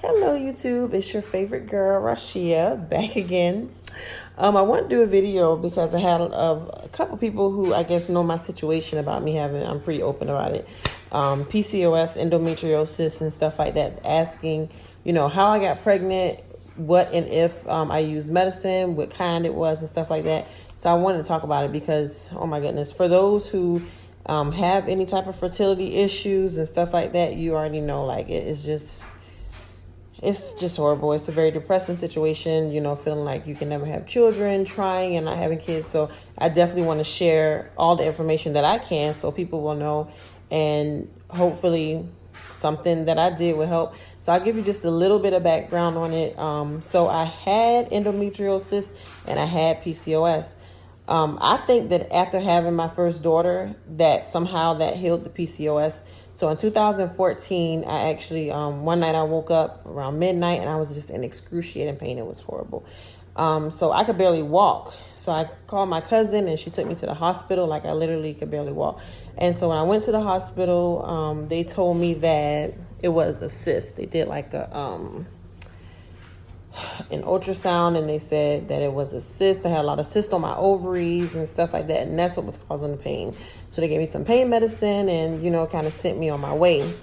Hello YouTube, it's your favorite girl Rashia back again. I want to do a video because I had a couple people who I guess know my situation about me I'm pretty open about it. PCOS, endometriosis and stuff like that, asking, how I got pregnant, what and if I used medicine, what kind it was and stuff like that. So I wanted to talk about it because, oh my goodness, for those who have any type of fertility issues and stuff like that, you already know, like, it's just horrible. It's a very depressing situation, feeling like you can never have children, trying and not having kids. So I definitely want to share all the information that I can so people will know, and hopefully something that I did will help. So I'll give you just a little bit of background on it. So I had endometriosis and I had PCOS. I think that after having my first daughter, that somehow that healed the PCOS. So in 2014, I actually, one night I woke up around midnight and I was just in excruciating pain. It was horrible. So I could barely walk. So I called my cousin and she took me to the hospital. Like, I literally could barely walk. And so when I went to the hospital, they told me that it was a cyst. They did like an ultrasound and they said that it was a cyst. I had a lot of cysts on my ovaries and stuff like that, and that's what was causing the pain. So they gave me some pain medicine and kind of sent me on my way.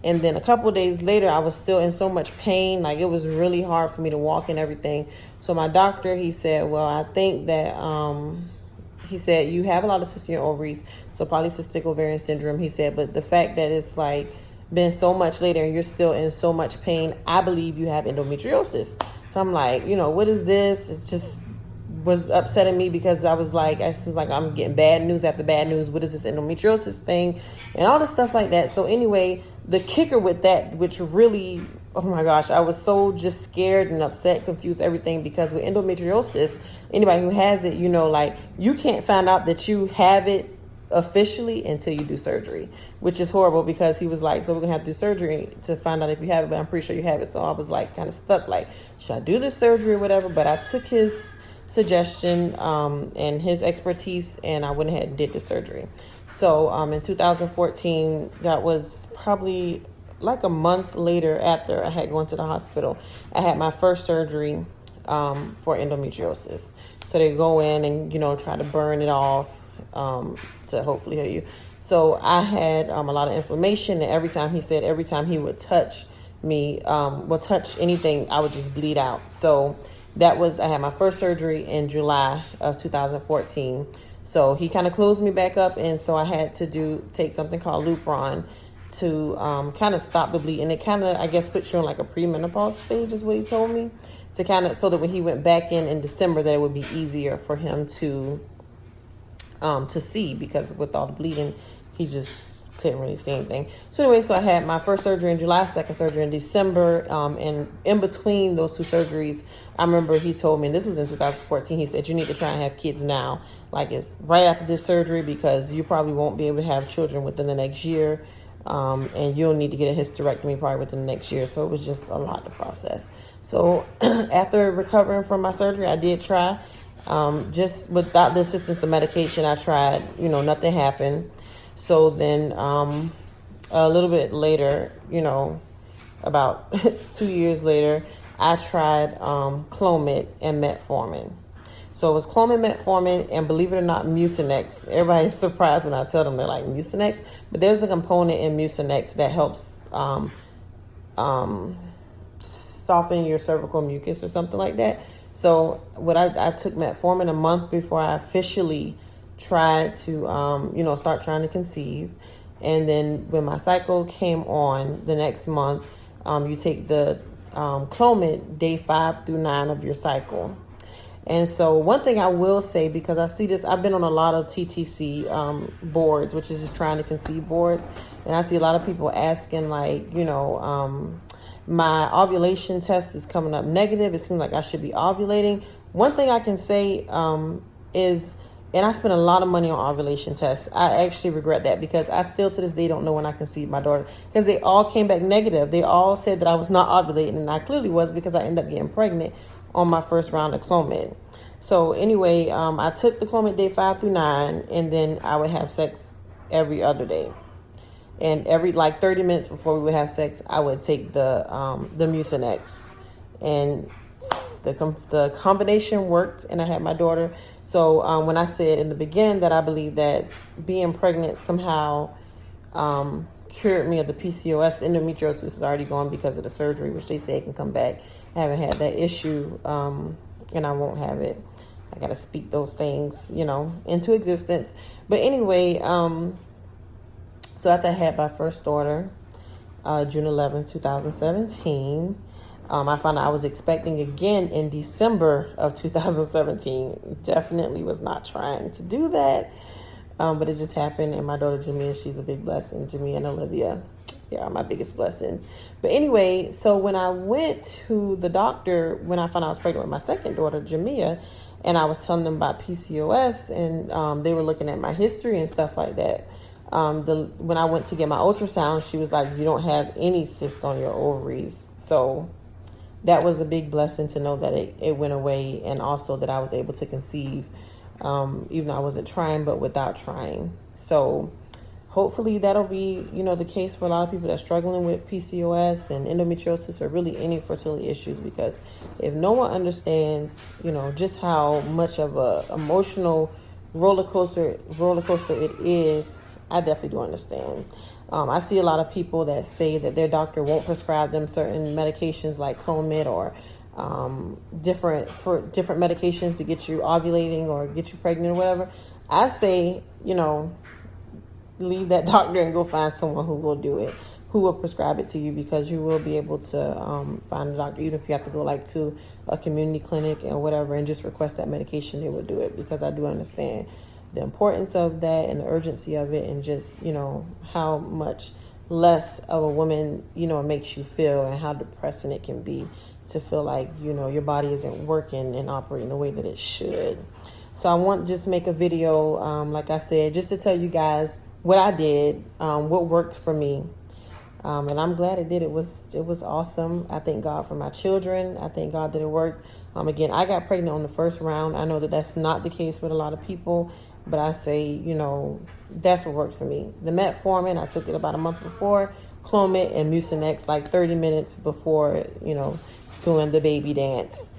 And then a couple of days later, I was still in so much pain, like it was really hard for me to walk and everything. So my doctor, he said, well, I think that he said you have a lot of cysts in your ovaries, so polycystic ovarian syndrome. He said, but the fact that it's like been so much later and you're still in so much pain, I believe you have endometriosis. So I'm like, what is this? It just was upsetting me because I was like, I'm getting bad news after bad news. What is this endometriosis thing? And all this stuff like that. So anyway, the kicker with that, which really, oh my gosh, I was so just scared and upset, confused, everything, because with endometriosis, anybody who has it, like, you can't find out that you have it officially until you do surgery, which is horrible because he was like, so we're gonna have to do surgery to find out if you have it, but I'm pretty sure you have it. So I was like kind of stuck, like, should I do this surgery or whatever? But I took his suggestion and his expertise, and I went ahead and did the surgery. So in 2014, that was probably like a month later after I had gone to the hospital, I had my first surgery for endometriosis. So they go in and try to burn it off to hopefully heal you. So I had a lot of inflammation, and every time he would touch me, touch anything, I would just bleed out. So I had my first surgery in July of 2014. So he kind of closed me back up, and so I had to take something called Lupron to kind of stop the bleeding. It kind of, I guess, puts you on like a premenopause stage, is what he told me, to kind of, so that when he went back in December, that it would be easier for him to see, because with all the bleeding, he just couldn't really see anything. So anyway, so I had my first surgery in July, second surgery in December, and in between those two surgeries, I remember he told me, and this was in 2014, he said, you need to try and have kids now, like it's right after this surgery, because you probably won't be able to have children within the next year, and you'll need to get a hysterectomy probably within the next year. So it was just a lot to process. So after recovering from my surgery, I did try. Just without the assistance of medication, I tried, nothing happened. So then, a little bit later, about 2 years later, I tried, Clomid and Metformin. So it was Clomid, Metformin, and believe it or not, Mucinex. Everybody's surprised when I tell them they're like, Mucinex, but there's a component in Mucinex that helps, soften your cervical mucus or something like that. So I took Metformin a month before I officially tried to, start trying to conceive. And then when my cycle came on the next month, you take the Clomid day 5 through 9 of your cycle. And so one thing I will say, because I see this, I've been on a lot of TTC boards, which is just trying to conceive boards. And I see a lot of people asking, like, my ovulation test is coming up negative. It seems like I should be ovulating. One thing I can say is, and I spent a lot of money on ovulation tests. I actually regret that, because I still to this day don't know when I conceived my daughter, because they all came back negative. They all said that I was not ovulating, and I clearly was, because I ended up getting pregnant on my first round of Clomid. So anyway, I took the Clomid day 5 through 9, and then I would have sex every other day. And every like 30 minutes before we would have sex, I would take the Mucinex, and the combination worked, and I had my daughter. So when I said in the beginning that I believe that being pregnant somehow cured me of the PCOS, the endometriosis is already gone because of the surgery, which they say it can come back. I haven't had that issue, and I won't have it. I got to speak those things, into existence. But anyway, so after I had my first daughter, June 11, 2017, I found out I was expecting again in December of 2017. Definitely was not trying to do that. But it just happened. And my daughter, Jamia, she's a big blessing. Jamia and Olivia, they are my biggest blessings. But anyway, so when I went to the doctor, when I found out I was pregnant with my second daughter, Jamia, and I was telling them about PCOS, and they were looking at my history and stuff like that. When I went to get my ultrasound, she was like, you don't have any cyst on your ovaries. So that was a big blessing to know that it went away, and also that I was able to conceive, even though I wasn't trying, but without trying. So hopefully that'll be, the case for a lot of people that are struggling with PCOS and endometriosis, or really any fertility issues, because if no one understands, just how much of a emotional roller coaster it is, I definitely do understand. I see a lot of people that say that their doctor won't prescribe them certain medications like Clomid, or different medications to get you ovulating or get you pregnant or whatever. I say, leave that doctor and go find someone who will do it, who will prescribe it to you, because you will be able to find a doctor, even if you have to go like to a community clinic and whatever, and just request that medication. They will do it, because I do understand the importance of that and the urgency of it, and just, how much less of a woman, it makes you feel, and how depressing it can be to feel like, your body isn't working and operating the way that it should. So I want to just make a video, like I said, just to tell you guys what I did, what worked for me. And I'm glad it did. It was awesome. I thank God for my children. I thank God that it worked. Again, I got pregnant on the first round. I know that that's not the case with a lot of people, but I say, that's what worked for me. The metformin, I took it about a month before. Clomid and Mucinex like 30 minutes before, doing the baby dance.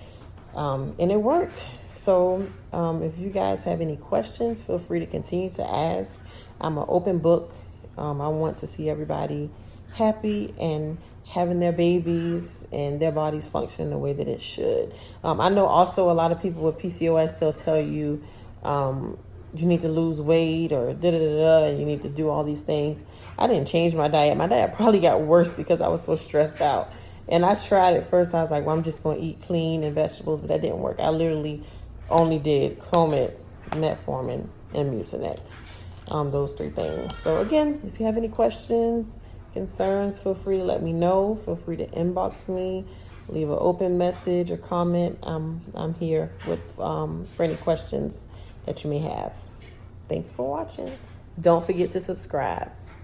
And it worked. So if you guys have any questions, feel free to continue to ask. I'm an open book. I want to see everybody happy and having their babies and their bodies function the way that it should. I know also a lot of people with PCOS, they'll tell you, you need to lose weight, or and you need to do all these things. I didn't change my diet. My diet probably got worse because I was so stressed out. And I tried at first. I was like, well, I'm just going to eat clean and vegetables, but that didn't work. I literally only did Clomid, metformin, and Mucinex. Those three things. So again, if you have any questions, concerns, feel free to let me know. Feel free to inbox me, leave an open message or comment. I'm here with for any questions that you may have. Thanks for watching. Don't forget to subscribe.